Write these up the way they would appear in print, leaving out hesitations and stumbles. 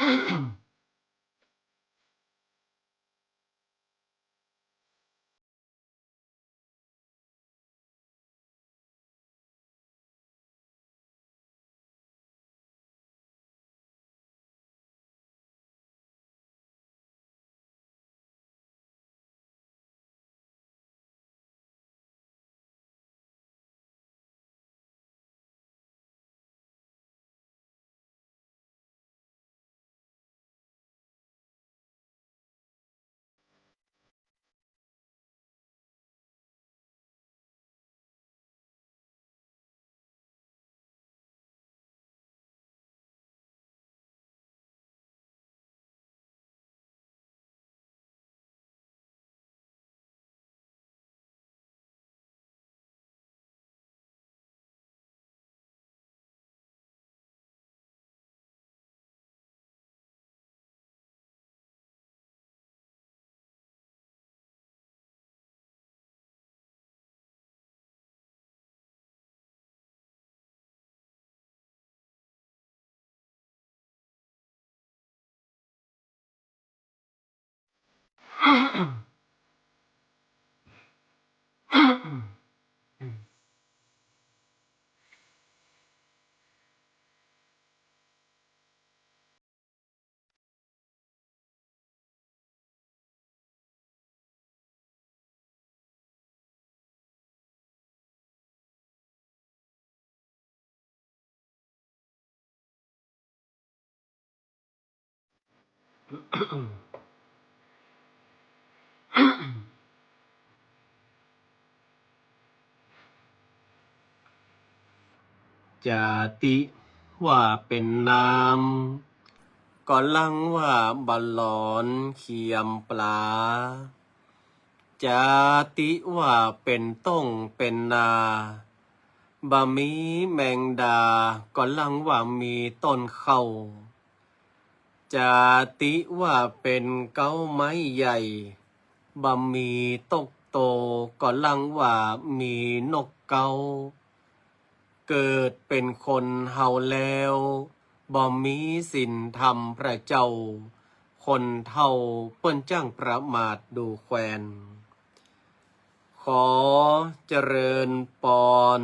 จาติว่าเป็นนามก่อนลังว่าบัลลอนเขียมปลาจาติว่าเป็นต้งเป็นนาบะมีแมงดาก่อนลังว่ามีต้นเข้าจาติว่าเป็นเก้าไม้ใหญ่บะมีตกโตก่อนลังว่ามีนกเกาเกิดเป็นคนเฮาแล้วบ่มีสินธรรมพระเจ้าคนเท่าเปิ้นจ้างประมาทดูแควนขอเจริญปอน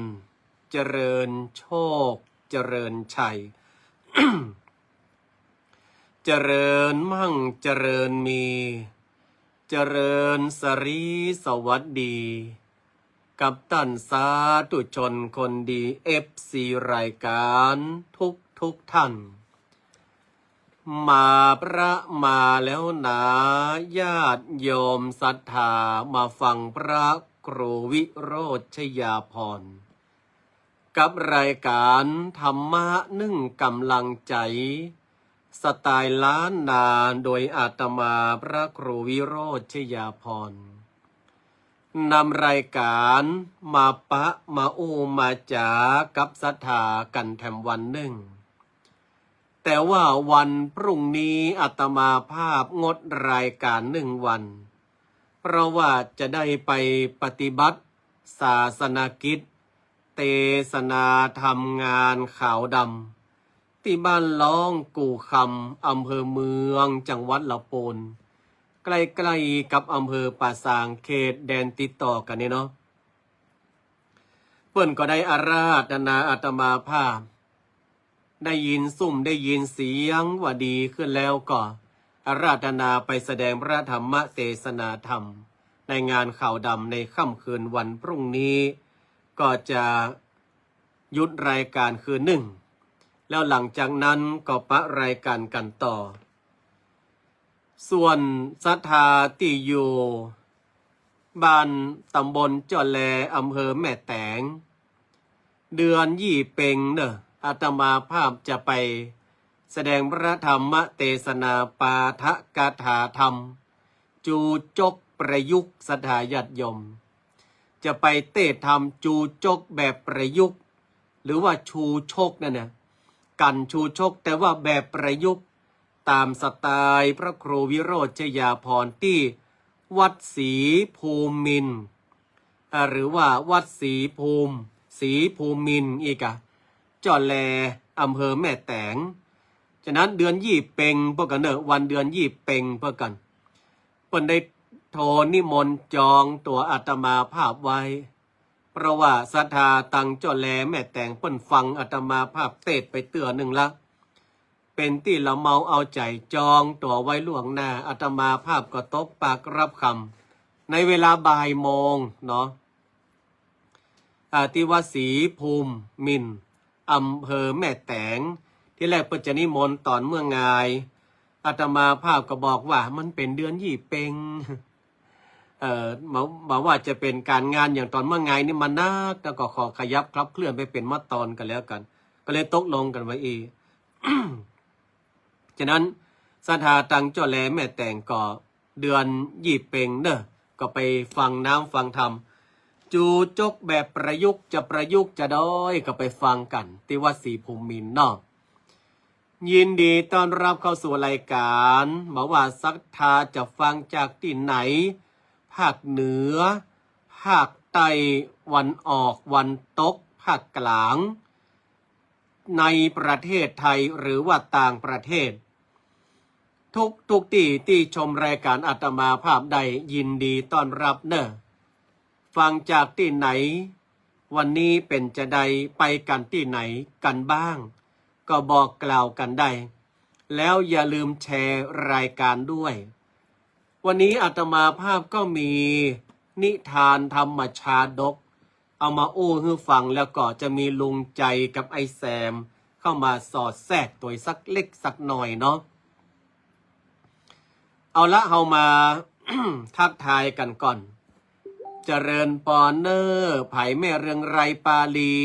เจริญโชคเจริญชัย เจริญมั่งเจริญมีเจริญสรีสวัสดีกับตันสาธุชนคนดีFC รายการทุกท่านมาพระมาแล้วนะญาติโยมศรัทธามาฟังพระครูวิโรจน์ชยาพรกับรายการธรรมะนึ่งกำลังใจสไตล์ล้านนาโดยอาตมาพระครูวิโรจน์ชยาพรนำรายการมาปะมามาจากับศรัทธากันแถมวันหนึ่งแต่ว่าวันพรุ่งนี้อาตมาภาพงดรายการ1 วันเพราะว่าจะได้ไปปฏิบัติศาสนกิจเทศนาทำงานขาวดำที่บ้านล้องกู่คำอำเภอเมืองจังหวัดละโปนใกล้ๆกับอำเภอป่าซางเขตแดนติดต่อกันนี่เนาะเพิ่นก็ได้อาราธนาอาตมาภาพได้ยินได้ยินเสียงว่าดีขึ้นแล้วก็อาราธนาไปแสดงพระธรรมเทศนาธรรมในงานข่าวดำในค่ำคืนวันพรุ่งนี้ก็จะหยุดรายการคืน1แล้วหลังจากนั้นก็ปะรายการกันต่อส่วนศรัทธาที่อยู่บ้านตำบลจอแลอำเภอแม่แตงเดือนยี่เพ็งเนอะอาตมาภาพจะไปแสดงพระธรรมเทศนาปาฐกถาธรรมจูจกประยุกต์ศรัทธาญาติโยมจะไปเทศธรรมจูจกแบบประยุกต์หรือว่าชูชกนั่นนะกันชูชกแต่ว่าแบบประยุกต์ตามสไตล์พระครูวิโรจน์ชยาพรที่วัดศรีภูมินทร์หรือว่าวัดศรีภูมินทร์อีกอะจอแลอำเภอแม่แตง ฉะนั้นเดือนยี่เปงเพื่อกันเนอะวันเดือนยี่เปงเพื่อกันเปิ้นได้โทรนิมนต์จองตัวอาตมาภาพไว้เพราะว่าศรัทธาตังเจ้าแลแม่แต่งเปิ้นฟังอาตมาภาพเทศไปเตือนหนึ่งละเป็นที่ละเมาเอาใจจองตัวไว้ล่วงหน้าอาตมาภาพก็ตบปากรับคำในเวลาบ่ายโมงเนาะที่วัดศรีภูมินทร์อำเภอแม่แตงที่แรกเปิ้นจะนิมนต์ตอนเมื่องายอาตมาภาพก็บอกว่ามันเป็นเดือนยี่เปงบอกว่าจะเป็นการงานอย่างตอนเมื่อไงนี่มันนักแล้วก็ขอขยับครับเคลื่อนไปเป็นมาตอนกันแล้วกันก็เลยตกลงกันไว้อีก ฉะนั้นศรัทธาตังเจ้าแลแม่แต่งก็เดือนยี่เปงเนอะก็ไปฟังน้ำฟังธรรมจูจกแบบประยุกต์จะประยุกต์จะด้อยก็ไปฟังกันที่วัดศรีภูมินทร์เนาะยินดีต้อนรับเข้าสู่รายการบอกว่าศรัทธาจะฟังจากที่ไหนภาคเหนือภาคใต้วันออกวันตกภาคกลางในประเทศไทยหรือว่าต่างประเทศทุกที่ชมรายการอาตมาภาพใดยินดีต้อนรับเนอะฟังจากที่ไหนวันนี้เป็นจะใดไปกันที่ไหนกันบ้างก็บอกกล่าวกันได้แล้วอย่าลืมแชร์รายการด้วยวันนี้อาตมาภาพก็มีนิทานธรรมชาดกเอามาโอ้ให้ฟังแล้วก็จะมีลุงใจกับไอ้แซมเข้ามาสอดแทรกตัวสักเล็กสักหน่อยเนาะเอาละเอามา ทักทายกันก่อนเจริญปอนเนอร์ไผ่แม่เรืองไรปาลี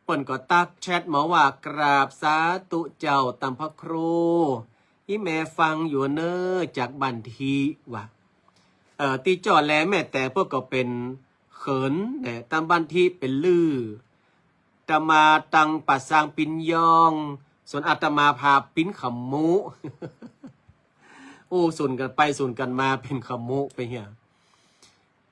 เปิ่นก็ตักแชทมาว่ากราบสาธุเจ้าตำพระครูอีแม่ฟังอยู่เนอจากบันทีว่ะตีจอดแลแม่แต่พวกก็เป็นเขินแต่ตามบันทีเป็นลือตมาตังปัสสางปินยองส่วนอาตมาพาปิ้นขำมุ โอ้สุนกันไปสุนกันมาเป็นขำมุไปเหี้ย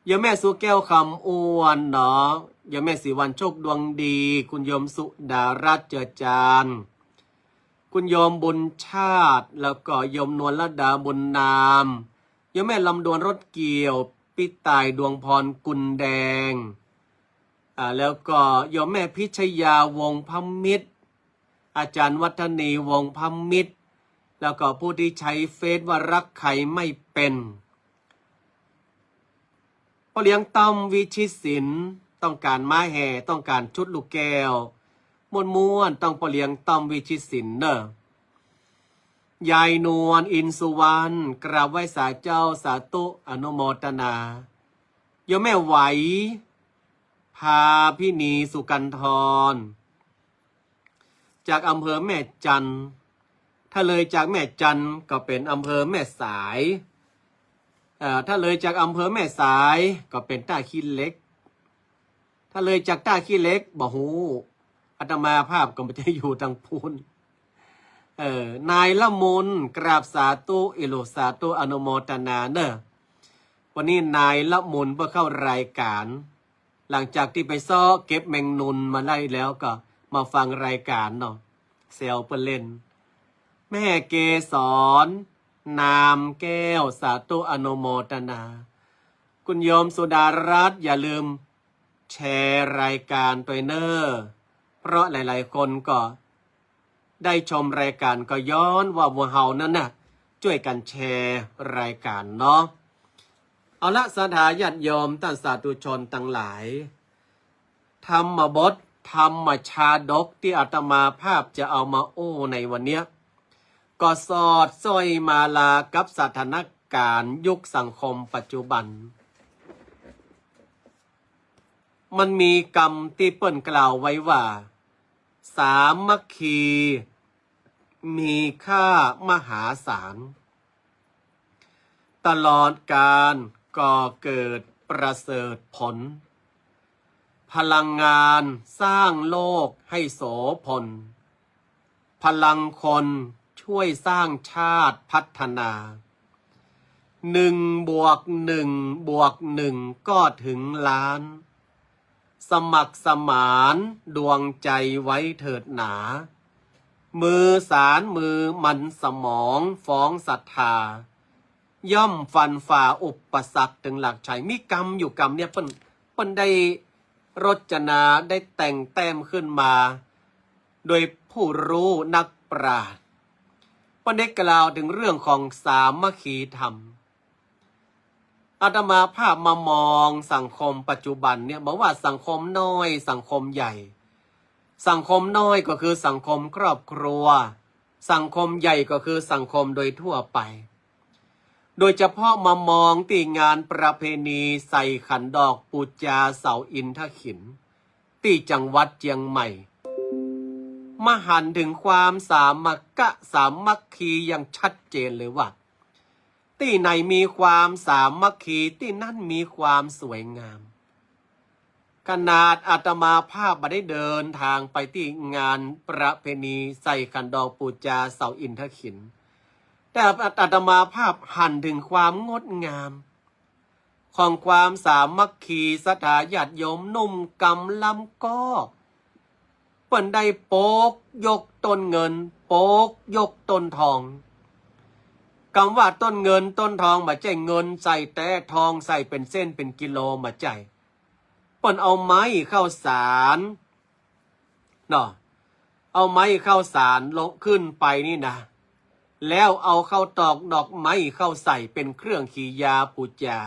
ยาแม่สุแก้วคำอ้วนเนาะยาแม่สีวันโชคดวงดีคุณโยมสุดารัตน์เจือจานคุณโยมบุญชาติแล้วก็โยมนวลลดาบุญนามยาแม่ลำดวนรถเกี่ยวปิตายดวงพรกุลแดงแล้วก็โยมแม่พิชยาวงพมิตรอาจารย์วัฒนีวงพมิตรแล้วก็ผู้ที่ใช้เฟซว่ารักใครไม่เป็นพ่อเลี้ยงต้อมวิชิตศิลป์ต้องการม้าแห่ต้องการชุดลูกแก้วม้วนต้องพ่อเลี้ยงต้อมวิชิตศิลป์เนอะยายนวลอินสุวรรณกราบไหว้สาเจ้าสาธุอนุโมทนาโยมแม่ไหวพาพี่นีสุกันทรจากอำเภอแม่จันถ้าเลยจากแม่จันก็เป็นอำเภอแม่สายถ้าเลยจากอำเภอแม่สายก็เป็นท่าขี้เหล็กถ้าเลยจากท่าขี้เหล็กบ่ฮู้อาตมาภาพก็ไม่ได้อยู่ทางพูนนายละมุนกราบสาธุอิโลสาธุอนุโมทนาเนอะวันนี้นายละมุนเพื่อเข้ารายการหลังจากที่ไปซ้อเก็บแมงนุนมาไล่แล้วก็มาฟังรายการเนาะเซลเปเล่นแม่เกสรนามแก้วสาธุอนุโมทนาคุณโยมสุดารัตน์อย่าลืมแชร์รายการตัวเนอร์เพราะหลายๆคนก็ได้ชมรายการก็ย้อนว่าวัวเฮานั่นน่ะช่วยกันแชร์รายการเนาะเอาละสถาญาติโยมท่านสาธุชนทั้งหลายธรรมบทธรรมชาดกที่อาตมาภาพจะเอามาโอ้ในวันเนี้ยก็สอดสร้อยมาลากับสถานการณ์ยุคสังคมปัจจุบันมันมีกรรมที่เปิ้นกล่าวไว้ว่าสามัคคีมีค่ามหาศาลตลอดการก่อเกิดประเสริฐผลพลังงานสร้างโลกให้โสพลพลังคนช่วยสร้างชาติพัฒนา1+1+1ก็ถึงล้านสมัครสมานดวงใจไว้เถิดหนา มือสารมือมันสมองฟ้องศรัทธาย่อมฟันฝ่าอุปสรรคถึงหลักชัยมีกรรมอยู่กรรมเนี่ยเปิ้นได้รจนาได้แต่งแต้มขึ้นมาโดยผู้รู้นักปราชญ์เปิ้นได้กล่าวถึงเรื่องของสามัคคีธรรมอาตมาภาพมามองสังคมปัจจุบันเนี่ยบอกว่าสังคมน้อยสังคมใหญ่สังคมน้อยก็คือสังคมครอบครัวสังคมใหญ่ก็คือสังคมโดยทั่วไปโดยเฉพาะมามองที่งานประเพณีใส่ขันดอกปูจาเสาอินทขินที่จังหวัดเชียงใหม่มาหันถึงความสามัคคีอย่างชัดเจนเลยว่าที่ไหนมีความสามัคคีที่นั่นมีความสวยงามขนาดอาตมาภาพมาได้เดินทางไปที่งานประเพณีใส่ขันดอกปูจาเสาอินทขินแต่อาตมาภาพหันถึงความงดงามของความสามัคคีศรัทธาญาติโยมนุ่มกำลำก็เปิ้นได้โปกยกต้นเงินโปกยกต้นทองคำว่าต้นเงินต้นทองมาใจเงินใส่แต่ทองใส่เป็นเส้นเป็นกิโลมาใจเปิ้นเอาไม้เข้าสารเนาะเอาไม้เข้าสารลงขึ้นไปนี่นะแล้วเอาเข้าตอกดอกไม้เข้าใส่เป็นเครื่องขียาปูจา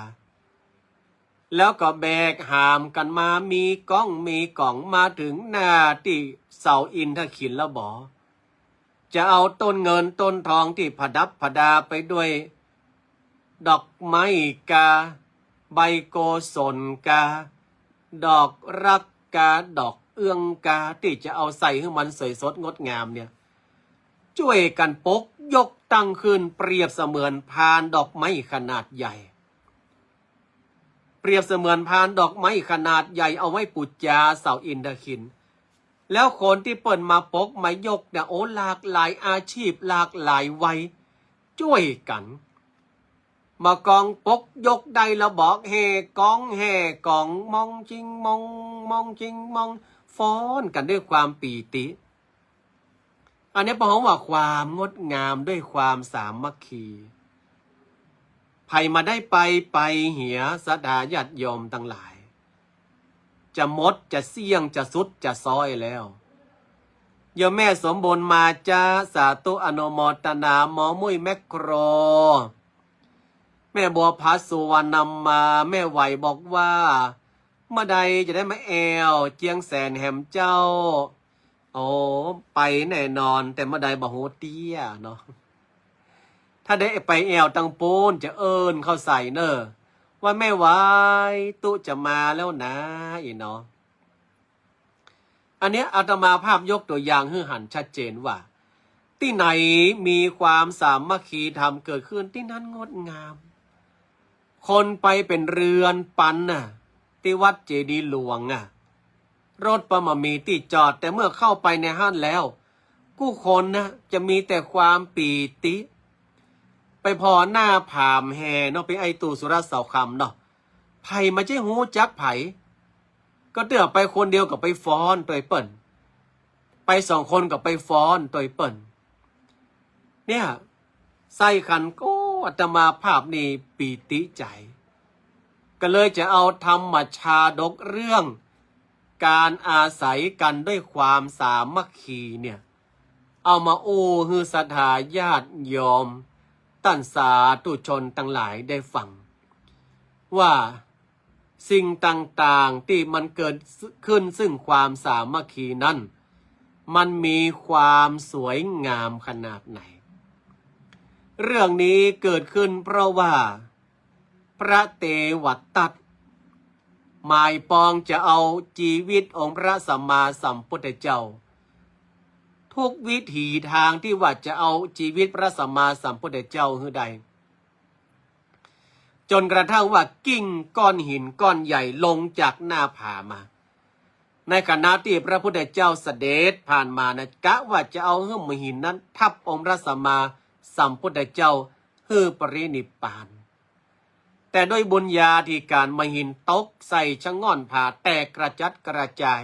แล้วก็แบกหามกันมามีกล้องมาถึงหน้าที่เสาอินทขินแล้วบอกจะเอาต้นเงินต้นทองที่ผดับผดาไปด้วยดอกไม้กาใบโกศลกาดอกรักกาดอกเอื้องกาที่จะเอาใส่ให้มันสวยสดงดงามเนี่ยช่วยกันปกยกตั้งขึ้นเปรียบเสมือนพานดอกไม้ขนาดใหญ่เปรียบเสมือนพานดอกไม้ขนาดใหญ่เอาไว้ปูจาเสาอินทขินแล้วคนที่เปิดมาปกมายกเนี่ยโอ้หลากหลายอาชีพหลากหลายวัยช่วยกันมากองปกยกได้แล้วบอกแห่กองแห่กองมองจริงมองจริงมองฟ้อนกันด้วยความปีติอันนี้บอกว่าความงดงามด้วยความสามัคคีไผมาได้ไปเหียศรัทธาญาติโยมทั้งหลายจะมดจะเสี่ยงจะสุดจะซอยแล้วโยมแม่สมบูรณ์มาจ้าสาธุอนุโมทนาหมอมุ้ยแมคโครแม่บัวพัสสุวรรณนำมาแม่ไหวบอกว่าเมื่อใดจะได้มาแอวเจียงแสนแหมเจ้าโอ้ไปแน่นอนแต่เมื่อใดบ่โหเตี้ยเนาะถ้าได้ไปแอวตังปูนจะเอิญเข้าใส่เนอะว่าแม่ไหวตุจะมาแล้วนะอีเนาะอันนี้อาตมาภาพยกตัวอย่างให้หันชัดเจนว่าที่ไหนมีความสามัคคีธรรมเกิดขึ้นที่นั่นงดงามคนไปเป็นเรือนปันน่ะที่วัดเจดีย์หลวงอ่ะรถประมามีที่จอดแต่เมื่อเข้าไปในห้างแล้วผู้คนนะจะมีแต่ความปีติไปพอหน้าผามแห่เนาะไปไอตู่สุรเสาคำเนาะไผ่มาใช่หูจักไผ่ก็เตือไปคนเดียวกับไปฟ้อนตัวเปิ่นไปสองคนกับไปฟ้อนตัวเปิ่นเนี่ยใส่ขันก็อาตมาภาพนี่ปีติใจก็เลยจะเอาธรรมชาดกเรื่องการอาศัยกันด้วยความสามัคคีเนี่ยเอามาฮือศรัทธาญาติโยมท่านสาธุชนทั้งหลายได้ฟังว่าสิ่งต่างๆที่มันเกิดขึ้นซึ่งความสามัคคีนั้นมันมีความสวยงามขนาดไหนเรื่องนี้เกิดขึ้นเพราะว่าพระเทวทัตหมายปองจะเอาชีวิตองค์พระสัมมาสัมพุทธเจ้าทุกวิถีทางที่ว่าจะเอาชีวิตพระสัมมาสัมพุทธเจ้าให้ได้จนกระทั่งว่ากิ้งก้อนหินก้อนใหญ่ลงจากหน้าผามาในขณะที่พระพุทธเจ้าเสด็จผ่านมานะกะว่าจะเอาหินนั้นทับองค์พระสัมมาสัมพุทธเจ้าให้ปรินิพพานแต่ด้วยบุญญาธิการมหินตกใส่ชะง่อนผ่าแตกกระจัดกระจาย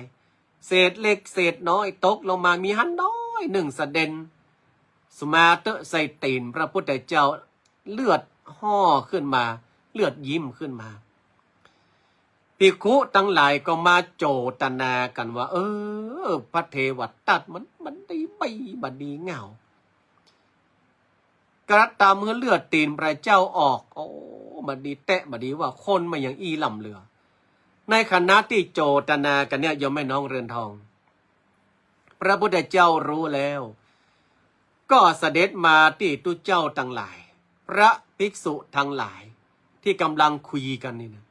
เศษเล็กเศษน้อยตกลงมามีหันน้อย อยหนึ่งเสด็จสมาเตใส่ตีนพระพุทธเจ้าเลือดห่อขึ้นมาเลือดยิ้มขึ้นมาภิกขุทั้งหลายก็มาโจตนากันว่าพระเทวทัตมันดีไม่บัดดีเงากระตามเมื่อเลือดตีนพระเจ้าออกบัดดีแตะบัดดีว่าคนมาอย่างอีลำเรือในคณะที่โจตนากันเนี่ยยอมแม่น้องเรือนทองพระพุทธเจ้ารู้แล้วก็เสด็จมาที่ตุเจ้าทั้งหลายพระภิกษุทั้งหลายที่กำลังคุยกันนี่นะ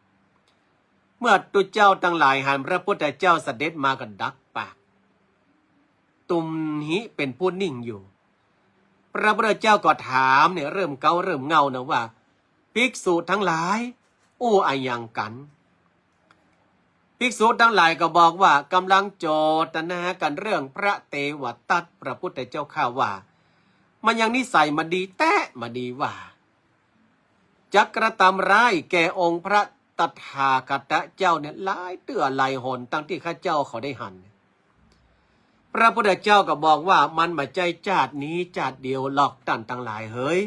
เมื่อตุเจ้าทั้งหลายหันพระพุทธเจ้าเสด็จมากันดักปากตุมหิเป็นผู้นิ่งอยู่พระพุทธเจ้าก็ถามเนี่ยเริ่มเงานะว่าภิกษุทั้งหลายอะไรอย่างกันภิกษุทั้งหลายก็บอกว่ากำลังโจทนากันเรื่องพระเทวทัตพระพุทธเจ้าข้าว่ามันยังนิสัยมาดีแต้มาดีว่าจักกระทำร้ายแก่องค์พระตถาคตเจ้าเนี่ยหลายเตื้อหลายหนตั้งที่ข้าเจ้าเขาได้หันพระพุทธเจ้าก็บอกว่ามันมาใจจาดนี้จาดเดียวหลอกตันทั้งหลายเฮ้ย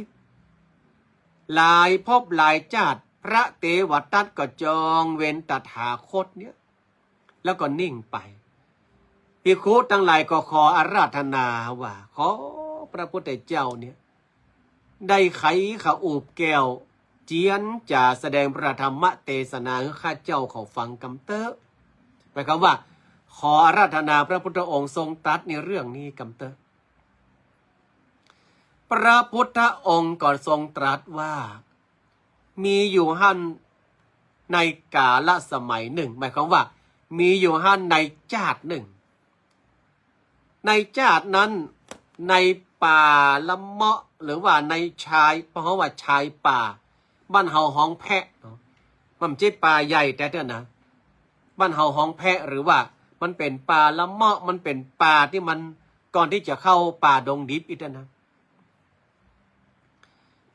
หลายพบหลายจาดพระเทวทัตก็จองเว้นตถาคตเนี่ยแล้วก็นิ่งไปภิกขุทั้งหลายก็ขออาราธนาว่าขอพระพุทธเจ้าเนี่ยได้ไขขาอูบแก้วเจียนจะแสดงพระธรรมเทศนาให้ข้าเจ้าเขาฟังกำเตอหมายความว่าขออาราธนาพระพุทธองค์ทรงตรัสในเรื่องนี้กำเตอพระพุทธองค์ก็ทรงตรัสว่ามีอยู่หั่นในกาลสมัยหนึ่งหมายความว่ามีอยู่หั่นในชาติหนึ่งในชาตินั้นในป่าละเมาะหรือว่าในชายเพราะว่าชายป่าบ้านเฮาห้องแพะมันไม่ใช่ป่าใหญ่แต่เท่านะบ้านเฮาห้องแพะหรือว่ามันเป็นป่าละเมาะมันเป็นป่าที่มันก่อนที่จะเข้าป่าดงดิบอีกนะ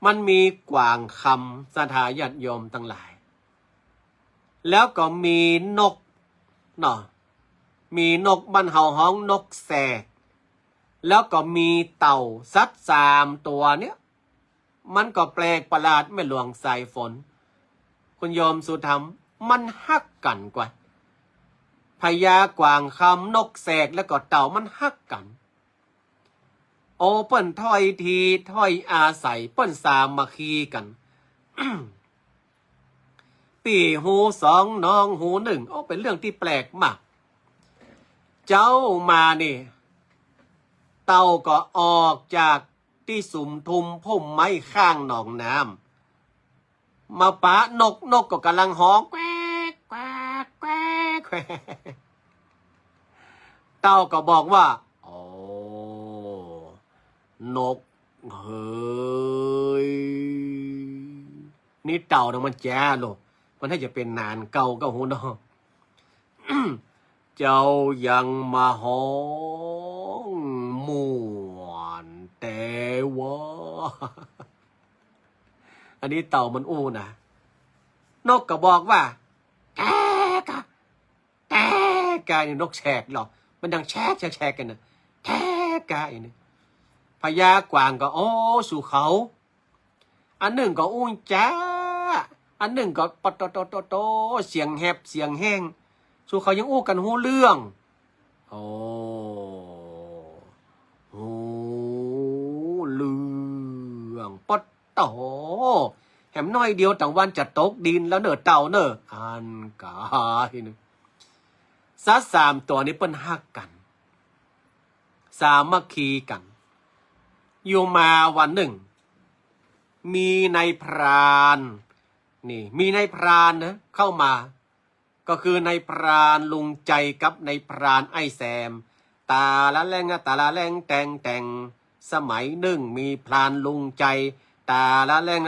มันมีกวางคำสถาญาติโยมทั้งหลายแล้วก็มีนกเนาะมีนกบ้านเฮาห้องนกแสกแล้วก็มีเต่าสัตว์3 ตัวเนี้ยมันก็แปลกประหลาดไม่หลวงสายฝนคุณโยมสุธรรมมันฮักกันกว่าพญากวางคำนกแสกแล้วก็เต่ามันฮักกันโอเปิ้นถ้อยทีถ้อยอาศัยเปิ้นสามัคคีกัน ปีหู2น้องหู1เป็นเรื่องที่แปลกมากเจ้ามานี่เต่าก็ออกจากที่สุมทุมพุ่มไม้ข้างหนองน้ำมาปะนกก็กำลังฮ้องแควกแควกแควกแควกเต่าก็บอกว่านกเฮ้ยนี่เต่านะมันแจ้โลมันให้จะเป็นนานเก่าก็หูเนาะ เจ้ายังมาฮ้องม่วนแต่ว่า อันนี้เต่ามันอู้นะนกก็บอกว่าแกกานี่นกแฉกหรอมันดังแฉกกันนะแกาอย่างนี้พญากวางก็สู่เขาอันหนึ่งก็อุ้งจ้าอันหนึ่งก็ปะโตเสียงแหบเสียงแห้งสู่เขายังอู้กันหูเรื่องหูเรื่องปะโตแหมน้อยเดียวต่างวันจะตกดินแล้วเนอเต่าเนออันกายนึงสัตว์3 ตัวนี้เปิ้นฮักกันสามัคคีกันอยู่มาวันหนึ่งมีนายพรานนี่มีนายพรานนะเข้ามาก็คือนายพรานลุงใจกับนายพรานไอ้แซมตาละแรงแต่งสมัยหนึ่งมีพรานลุงใจตาละแรง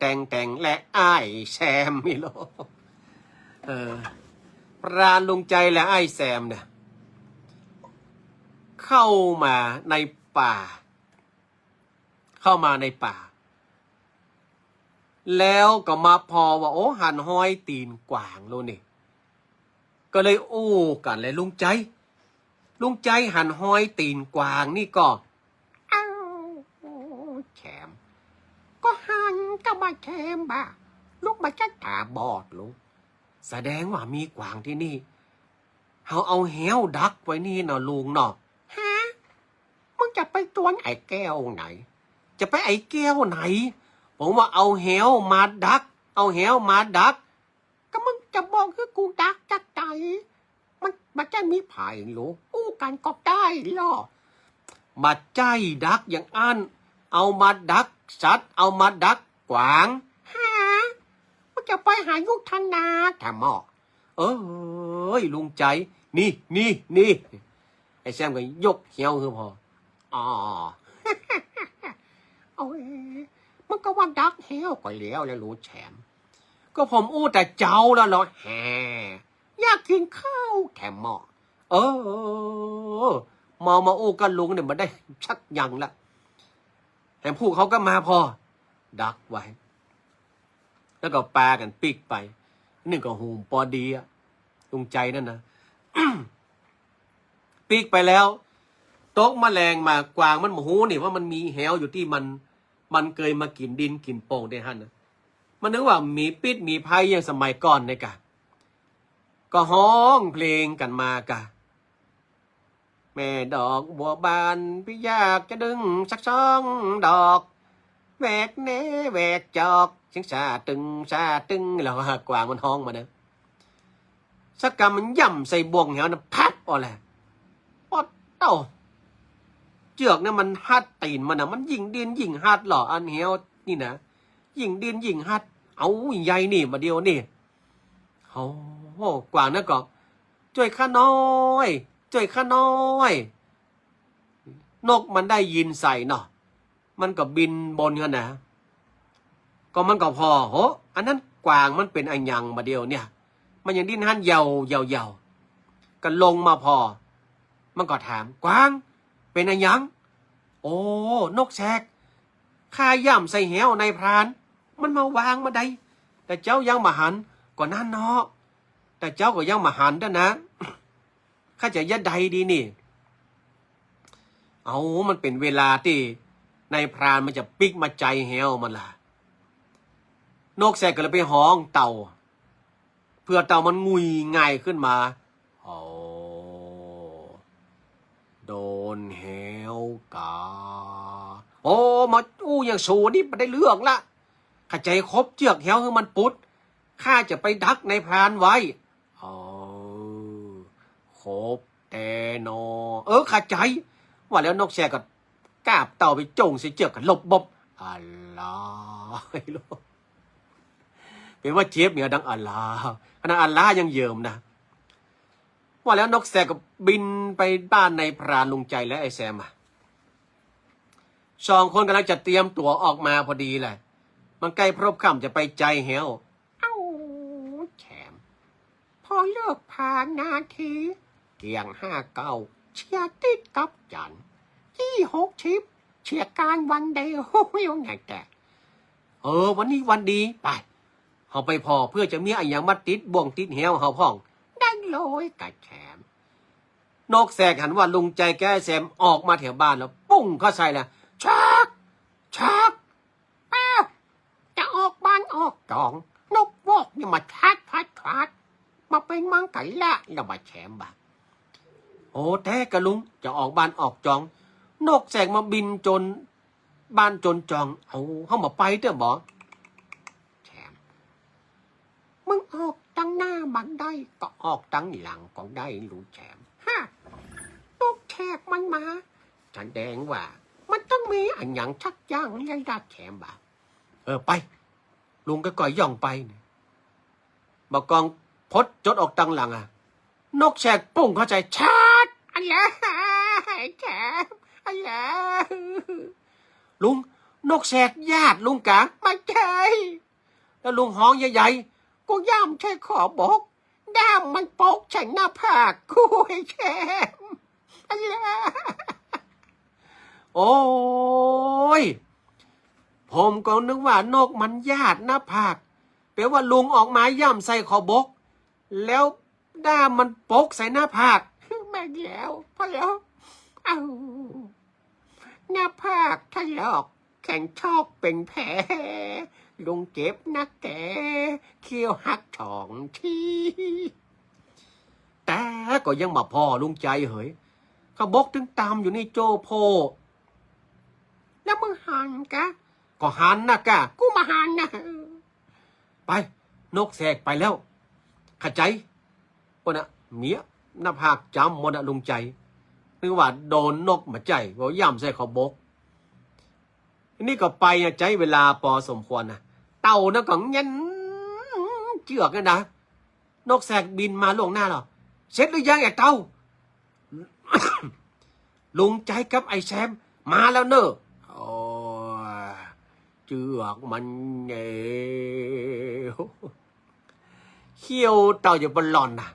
แต่งและไอ้แซมมิโลพรานลุงใจและไอ้แซมเนี่ยเข้ามาในป่าแล้วก็มาพอว่าหันห้อยตีนกวางโลนี่ก็เลยอู้กันเลยลุงใจ ลุงใจหันห้อยตีนกวางนี่ก็อ้าวแฉมก็หันก็มาแฉมบ้าลูกมาจะตาบอดลุงแสดงว่ามีกวางที่นี่เขาเอาแหวดักไว้นี่เนาะลุงเนาะฮะมึงจะไปตวนไอ้แก้วไหนจะไปไอ้แก้วไหนผมว่าเอาแหวมาดักเอาแหวมาดักก็มึงจะบอกคือกูดักจักใจมันจะมีไผ่หรืออู้กันก็ได้หรอมาใจดักอย่างอันเอามาดักสัตว์เอามาดักกวางฮะมันจะไปหายุทธนาแถมหมอเอ้ยลุงใจนี่ไอ้แซมก็ยกเหี้ยวคือพออ๋อโอ้ยมันก็ว่าดักเหี้ยวก็แล้วรู้แฉมก็ผมอู้แต่เจ้าแล้วเหรอแฮอยากกินข้าวแถมหมอมาอู้กันลุงเนี่ยมันได้ชักยังละแถมผู้เขาก็มาพอดักไว้แล้วก็ปากันปิกไปนี่ก็หูปอดีอะลุงใจนั่นนะ ปิกไปแล้วตกแมลงมากวางมันหูนี่ว่ามันมีแหวอยู่ที่มันเคยมากินดินกินโป่งได้ฮั่นนะมันนึกว่ามีปิดมีภัยอย่างสมัยก่อนในกะก็ห้องเพลงกันมากะแม่ดอกบัวบานพี่อยากจะดึงสักสองดอกแหวกเนแหวกจอกเสียงซาตึงแล้วกวางมันห้องมาเนอะสักกรรมมันย่ำใส่บ่วงแหวนะพับเอาแหละปอดเต้าเจือกเนี่ยมันฮัดตีนมันนะมันยิงดินยิงฮัดหล่ออันแหวนี่นะยิงดินยิงฮัดเอาใหญ่นี่มาเดียวนี่โอ้กวางนั่นก็ช่วยข้าน้อยนกมันได้ยินใส่เนาะมันก็บินบนกันนะก็มันก็พอโหอันนั้นกวางมันเป็นอันยังมาเดียวเนี่ยมันยังดิ้นหันยาวก็ลงมาพอมันก็ถามกวางเป็นอันยังโอ้นกแสกข้าย่ำใส่แหวในพรานมันมาวางมาได้แต่เจ้ายังมาหันก่อนนั้นเนาะแต่เจ้าก็ยังมาหันด้วยนะข้าจะยัดใดดีนี่เอามันเป็นเวลาที่ในพรานมันจะปิกมาใจแหวมันล่ะนกแสกก็เลยไปห้องเต่าเพื่อเต่ามันงุยง่ายขึ้นมาโอ้โดนแหวกาโอ้มาอู้อย่างสูนี่ไม่ได้เรื่องละข้าใจครบเจือกแหวคือมันปุดข้าจะไปดักในพรานไว้ครบแต่นอข้าใจว่าแล้วนกแสกก็กาบเต่าไปจงใส่เจือกกันหลบบอะไรเป็นว่าเจี๊ยบเนี่ยดังอัลลาขณะอัลลายังเยิมนะว่าแล้วนกแสกก็บินไปบ้านในพรานลุงใจและไอ้แซมสองคนกำลังจะเตรียมตั๋วออกมาพอดีแหละมันใกล้พรบค่ำจะไปใจแหวเอ้าแฉมพอเลิกผ่านนาทีเกี่ยง59เชียร์ติดกับจัน26ชิปเชียร์การวันเดียวยังไงแกวันนี้วันดีไปเขาไปพอเพื่อจะมีอะไรอย่างมาติดบ่วงติดแหวเขาพ่องได้เลยกะแฉมนกแสกหันว่าลุงใจแกแซมออกมาแถวบ้านแล้วปุ้งเข้าใส่ละชักป้าจะออกบ้านออกจองนกวอกนี่มาพัดมาเป็นมังไก่ละแล้วมาแฉมบ้าโอ้แท้กะลุงจะออกบ้านออกจองนกแสกมาบินจนบ้านจนจองเขามาไปเถอะบอกแฉมมึงออกตั้งหน้ามันได้ก็ออกตั้งหลังก็ได้รู้แฉมฮะนกแฉกมันมาแสดงว่ามันต้องมีอันอย่างชักย่างยังได้แฉมบ่าไปลุงก็ก่อยย่องไปบอกกองพดจดออกตั้งหลังนกแฉกปุ่งเข้าใจชาดอะไรแฉมอะไรลุงนกแฉกญาติลุงกะไม่ใช่แล้วลุงห้องใหญ่ๆกูย่ำใช่ขอบอกด้ามมันปกใส่หน้าผากกูให้แฉมอะไรโอ้ยผมก็นึกว่านกมันญาติหน้าผากแปลว่าลุงออกมาย่ำใส่ขอบกแล้วด้ามมันปกใส่หน้าผากแม งแล้วพอแล้วเอาหน้าผากถลอกแข็งชอกเป็นแผลลุงเจ็บนักแกเขี้ยวหักช่องที่แต่ก็ยังมาพ่อลุงใจเหยเขาบอกถึงตามอยู่ในโจโพแล้วมึงหันกะก็หันนะกะกูมาหันนะไปนกแสกไปแล้วเข้าใจปะนะเมียหน้าผากจำหมดนะลุงใจนึกว่าโดนนกมาใจว่าย่ำใส่เขาบกนี่ก็ไปใจเวลาพอสมควรนะเต่านะก็ยันเจือกนะ นกแสกบินมาล่วงหน้าหรอเสร็จหรือยังไอ้เต่า ลุงใจกับไอ้แซมมาแล้วเนอะโอ้เจือกมันเงี้ยวเขี้ยวเต่าอยู่บนหลอนนะ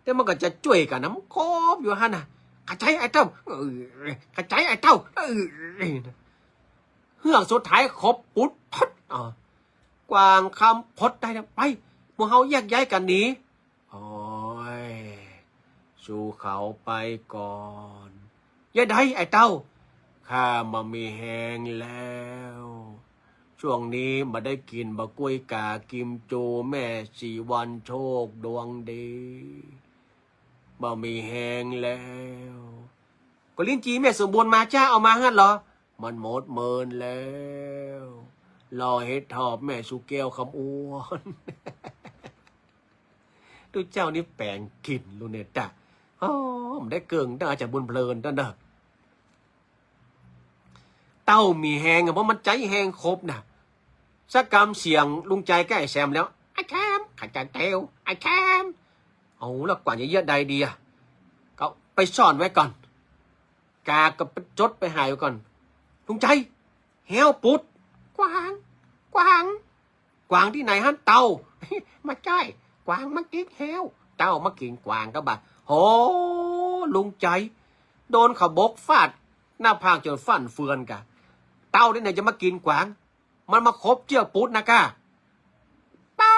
แต่มันก็จะช่วยกันน้ำคบอยู่ฮะนะกระจายไอ้เต้ากระจายไอ้เต้าเฮือกสุดท้ายครบปุ๊ดพัดกวางคำพดได้ไปพวกเขาแยกย้ายกันหนีโอ้ยสู่เขาไปก่อนอย่าได้ไอ้เต้าข้ามามีแหงแล้วช่วงนี้มาได้กินบะกล้วยกากิมจูแม่สีวันโชคดวงดีบ่มีแหงแล้วก็ลิ้นจีแม่สมบูรณ์มาจ้าเอามางั้นเหรอมันหมดเมินแล้วรอเฮ็ดทอบแม่สุเกลคำอ้วนดูเจ้านี่แปลงกินลูเนตจ้ะมันได้เกิงได้อาจจะบุญเพลินตั้งเด้อเต้ามีแหงเพราะมันใจแหงครบนะสักกรรมเสียงลุงใจแก้แซมแล้วไอ้แชมขัดใจเตวไอ้แชมเอาแล้วกว่าจะเยอะใดดีอ่ะก็ไปซ่อนไว้ก่อนกากับจดไปหายไว้ก่อนลุงใจแหวปุดกวางกวางที่ไหนฮะเต่ามาจ้อยกวางมากินแหวเต่ามากินกวางก็บ่าโหลุงใจโดนเขาบกฟาดหน้าผากจนฟันเฟือนกะเต่าที่ไหนจะมากินกวางมันมาคบเจือกปุดนะกะเต่า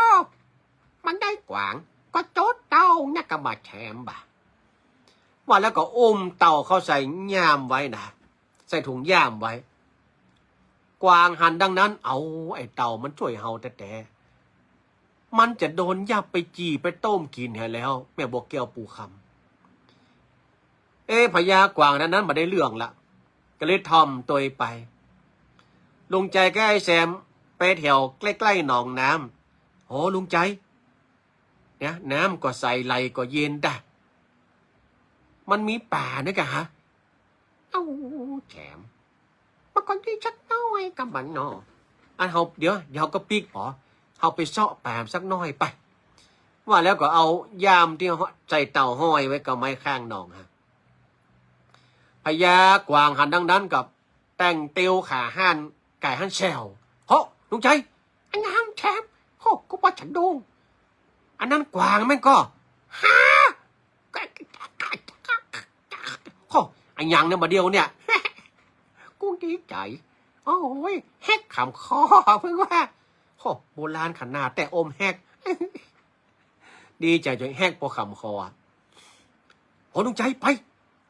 มันได้กวางก็โจดเต่าเนี่ยก็มาแชมบ่าว่าแล้วก็อุ้มเต่าเข้าใส่ย่ามไว้นะใส่ถุงย่ามไว้กวางหันดังนั้นเอาไอ้เต่ามันช่วยเฮาแต่มันจะโดนยับไปจีไปต้มกินแฮแล้วแม่บอกแก้วปูคำพญากวางนั้นมาได้เรื่องละก็เลยทอมตัวไปลุงใจก็ไอ้แซมไปแถวใกล้ๆหนองน้ำโอ้ลุงใจเนี่ยน้ำก็ใสไหลก็เย็นได้มันมีป่านะกะฮะเอ้าแฉมมาก่อนที่ชักน้อยกับมันเนาะอันเฮาเดี๋ยวก็ปีกป๋อเฮาไปเซาะแปมสักน้อยไปว่าแล้วก็เอายามที่ใจเต่าห้อยไว้กับไม้ข้างหนองฮะพญากวางหันดังนั้นกับแต่งเตียวขาห่านไก่ห่านแชวโหลุงใจอันนั้นแชมโหกูว่าฉันดูอันนั้นกวางแม่งก็ฮะโหอันยังเนี่ยมาเดียวเนี่ยกูดีใจโอ้ยแฮกขำคอเพิ่งว่าโหโบราณขนาดแต่อมแฮกดีใจจนแฮกพอขำคอโหลุงใจไป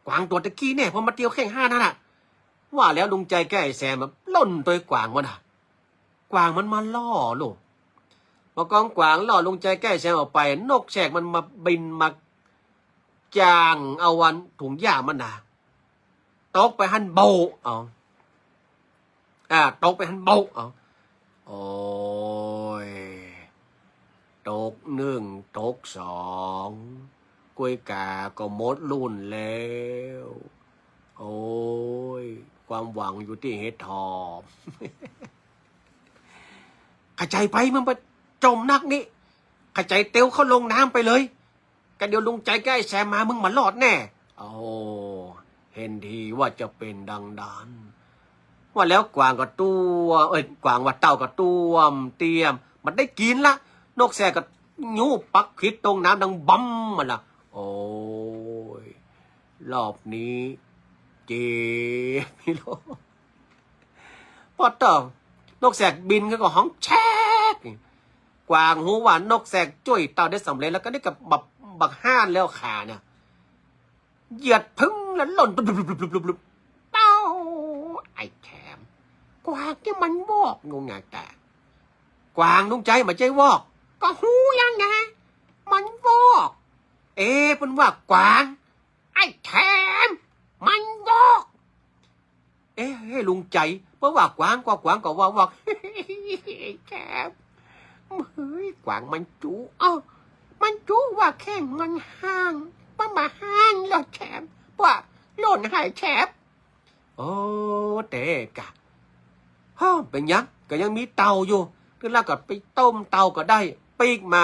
กวางตัวตะกี้เนี่ยพอมาเตียวแข่ง5นั่นน่ะว่าแล้วลุงใจแก้แซมแบบล่นตัวกวางมันอ่ะกวางมันมาล่อลูกพอกองกวางล่อลุงใจแก้แซมออกไปนกแฉกมันมาบินมาจางเอาวันถุงหญ้ามันน่ะตกไปหันโบเอาตกไปหันโบเอาโอ้ยตก1ตก2กล้วยกาก็หมดรุ่นแล้วโอ้ยความหวังอยู่ที่เห็ดถอบขจายไปมันไปจมนักนี่ขจายเตียวเขาลงน้ำไปเลยกันเดี๋ยวลุงใจใกล้แซมมามึงมารอดแน่โอ้เห็นทีว่าจะเป็นดังนั้นว่าแล้วกวางก็ตัวกวางว่าเต่าก็ตัวเตรียมมันได้กินละนกแสกก็ยูปักคิดตรงน้ำดังบั๊มมันละโอ้ยรอบนี้เจ็บพี่โลพอต่อนกแสกบินก็ห้องแชกกวางหูหวานนกแสกจุ้ยเต่าได้สำเร็จแล้วก็ได้กับบักห้านแล้วขาเนี่ย เหยียดพึ่งแล้วหล่นปุ๊บเป้าไอ้แถมกวางที่มันวอกงงงแต่กวางลุงใจมาใจวอกก็หูยังไงมันวอกเป็นว่ากวางไอ้แถมมันวอกให้ลุงใจเพราะว่ากวางก็ว่าวอกแถมเฮ้ยกวางมันจูมันจูว่าแข้งมันห่างป้ามาห่างแล้วแถมว่าหล่นหายแถมโอ้เด็กอะเป็นยังก็ยังมีเตาอยู่คือแล้วก็ไปต้มเตาก็ได้ปีกมา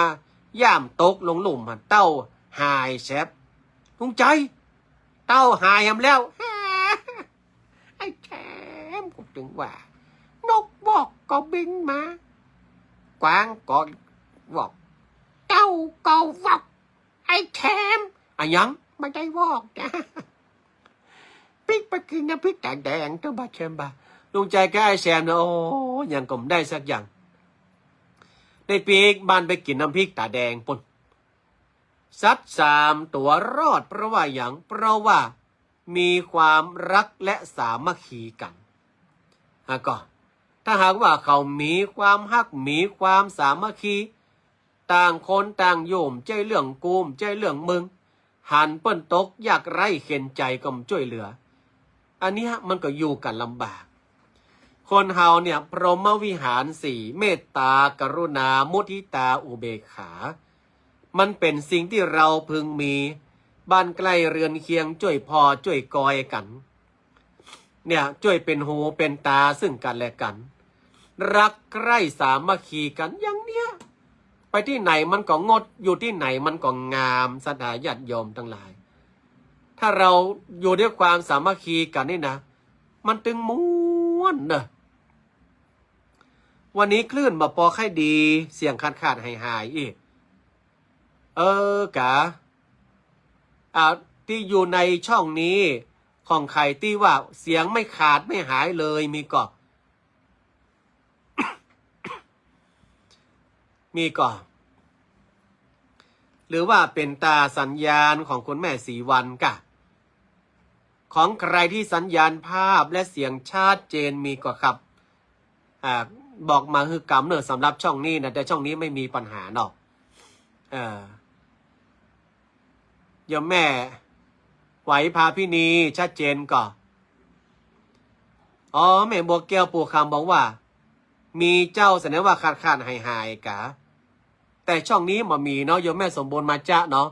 ย่ามตกลงหลุมเต้าหายแซบลุงใจเต้าหายแล้ว ไอ้แถมก็ถึงว่านกบอกก็บินมากวางก็บอกเต้าก็บอกไอ้แถมยังไม่ได้บอกนะปิ๊กไปกินน้ำพริกแดงๆต้องบาเชมบาลุงใจกับไอ้แซมนะโอ้ยังก็ไม่ได้สักอย่างได้ปีกบ้านไปกินน้ำพริกตาแดงปุ่นสัตว์3 ตัวรอดเพราะว่าอย่างเพราะว่ามีความรักและสามัคคีกันก็ถ้าหากว่าเขามีความฮักมีความสามัคคีต่างคนต่างโยมใจเรื่องกูมใจเรื่องมึงหันเปิ้นตกอยากไร้เข็นใจก็ช่วยเหลืออันนี้มันก็อยู่กันลำบากคนเฮาเนี่ยพรหมวิหาร 4เมตตากรุณามุทิตาอุเบกขามันเป็นสิ่งที่เราพึงมีบ้านใกล้เรือนเคียงช่วยพอช่วยกอยกันเนี่ยช่วยเป็นหูเป็นตาซึ่งกันและกันรักใคร่สามัคคีกันอย่างเนี้ยไปที่ไหนมันก็งดอยู่ที่ไหนมันก็งามสถาญาติโยมทั้งหลายถ้าเราอยู่ด้วยความสามัคคีกันนี่นะมันตึงม้วนเนอะวันนี้คลื่นมาพอค่อยดีเสียงขาดหายอีกกะที่อยู่ในช่องนี้ของใครที่ว่าเสียงไม่ขาดไม่หายเลยมีก่อ มีก่อหรือว่าเป็นตาสัญญาณของคุณแม่สีวันกะของใครที่สัญญาณภาพและเสียงชัดเจนมีก่อครับบอกมาคือกำเนิดสำหรับช่องนี้นะแต่ช่องนี้ไม่มีปัญหาเนาะโยมแม่ไหวพาพี่นีชัดเจนก่อนแม่บัวแก้วปู่คำบอกว่ามีเจ้าแสดงว่าขาดหายกะแต่ช่องนี้มามีเนาะโยมแม่สมบูรณ์มาจ้ะเนาะ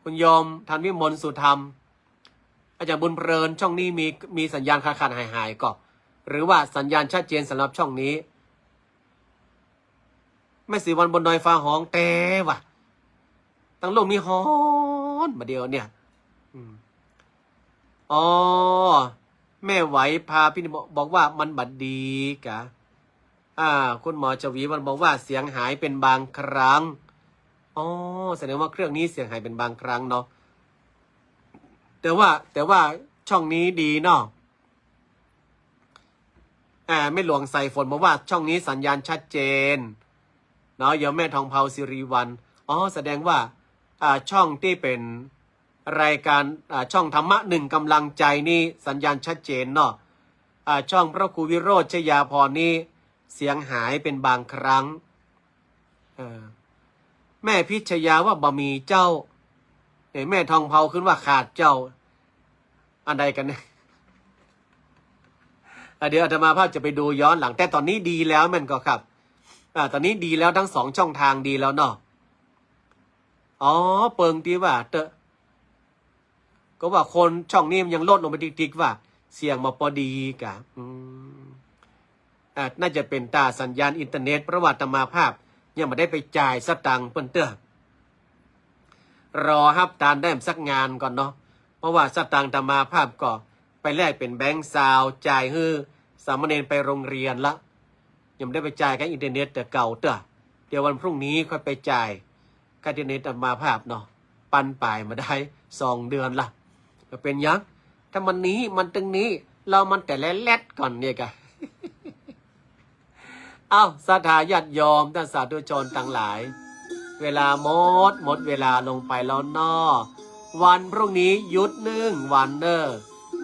คุณโยมทันวิมลสุธรรมอาจารย์บุญเพลินช่องนี้มีสัญญาณขาดหายก่อนหรือว่าสัญญาณชัดเจนสำหรับช่องนี้แม่สีวันบนดอยฟ้าห้องแต่ว่ะตั้งลมนี้ฮ้อนมาเดียวเนี่ยแม่ไหวพาพี่บอกว่ามันบัดดีกะคุณหมอชวีวันบอกว่าเสียงหายเป็นบางครั้งแสดงว่าเครื่องนี้เสียงหายเป็นบางครั้งเนาะแต่ว่าช่องนี้ดีเนาะไม่หลวงใส่ฝนบอกว่าช่องนี้สัญญาณชัดเจนเนาะโยมแม่ทองเภาสิริวันแสดงว่าช่องที่เป็นรายการช่องธรรมะ1กำลังใจนี่สัญญาณชัดเจนเนาะช่องพระครูวิโรจน์ชยาพรนี่เสียงหายเป็นบางครั้งแม่พิชยาว่าบะหมี่เจ้าแม่ทองเภาขึ้นว่าขาดเจ้าอันใดกันเนี่ยเดี๋ยวอาตมาภาพจะไปดูย้อนหลังแต่ตอนนี้ดีแล้วมันก็ครับตอนนี้ดีแล้วทั้ง2ช่องทางดีแล้วเนาะเปิงที่ว่าก็ว่าคนช่องนี้มันยังลดลงไปติ๊กๆว่าเสียงมาพอดีกะน่าจะเป็นตาสัญญาณอินเทอร์เน็ตเพราะว่าอาตมาภาพยังไม่ได้ไปจ่ายสตังค์เปิ้นเต้อรอฮับตานได้สักงานก่อนเนาะเพราะว่าสตังค์อาตมาภาพก็ไปแลกเป็นแบงก์ซาวจ่ายให้สามเณรไปโรงเรียนละยังไม่ได้ไปจ่ายกับอินเทอร์เน็ตแต่เก่าเต้อเดี๋ยววันพรุ่งนี้ค่อยไปจ่ายกับอินเทอร์เน็ตอาตมาภาพเนาะปันป่ายมาได้2 เดือนละก็เป็นยังถ้ามันนี้มันตึงนี้เรามันแต่แลดก่อนเนี่ยกะ ศรัทธาญาติโยมท่านสาธุชนทั้งหลายเวลาหมดเวลาลงไปแล้วนอ วันพรุ่งนี้หยุด1 วันเด้อ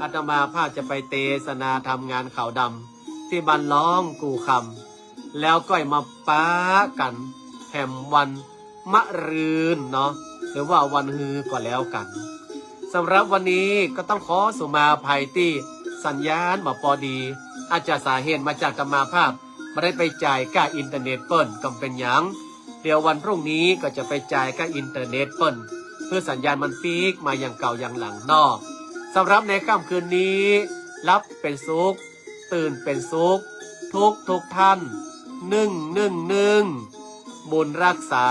อาตมาภาพจะไปเทศนาทำงานข่าวดำที่บ้านล้องกูคำแล้วก็มาป้ากันแหมวันมะรืนเนาะหรือว่าวันฮือก็แล้วกันสำหรับวันนี้ก็ต้องขอสุมาภัยที่สัญญาณบ่พอดีอาจจะสาเหตุมาจากอาตมาภาพไม่ได้ไปจ่ายค่าอินเทอร์เน็ตเปิ้ลก็เป็นหยังเดี๋ยววันพรุ่งนี้ก็จะไปจ่ายค่าอินเทอร์เน็ตเปิ้ลเพื่อสัญญาณมันปีกมาอย่างเก่าอย่างหลังนอกสำหรับในค่ำคืนนี้รับเป็นสุขตื่นเป็นสุขทุกท่าน111บุญรักษา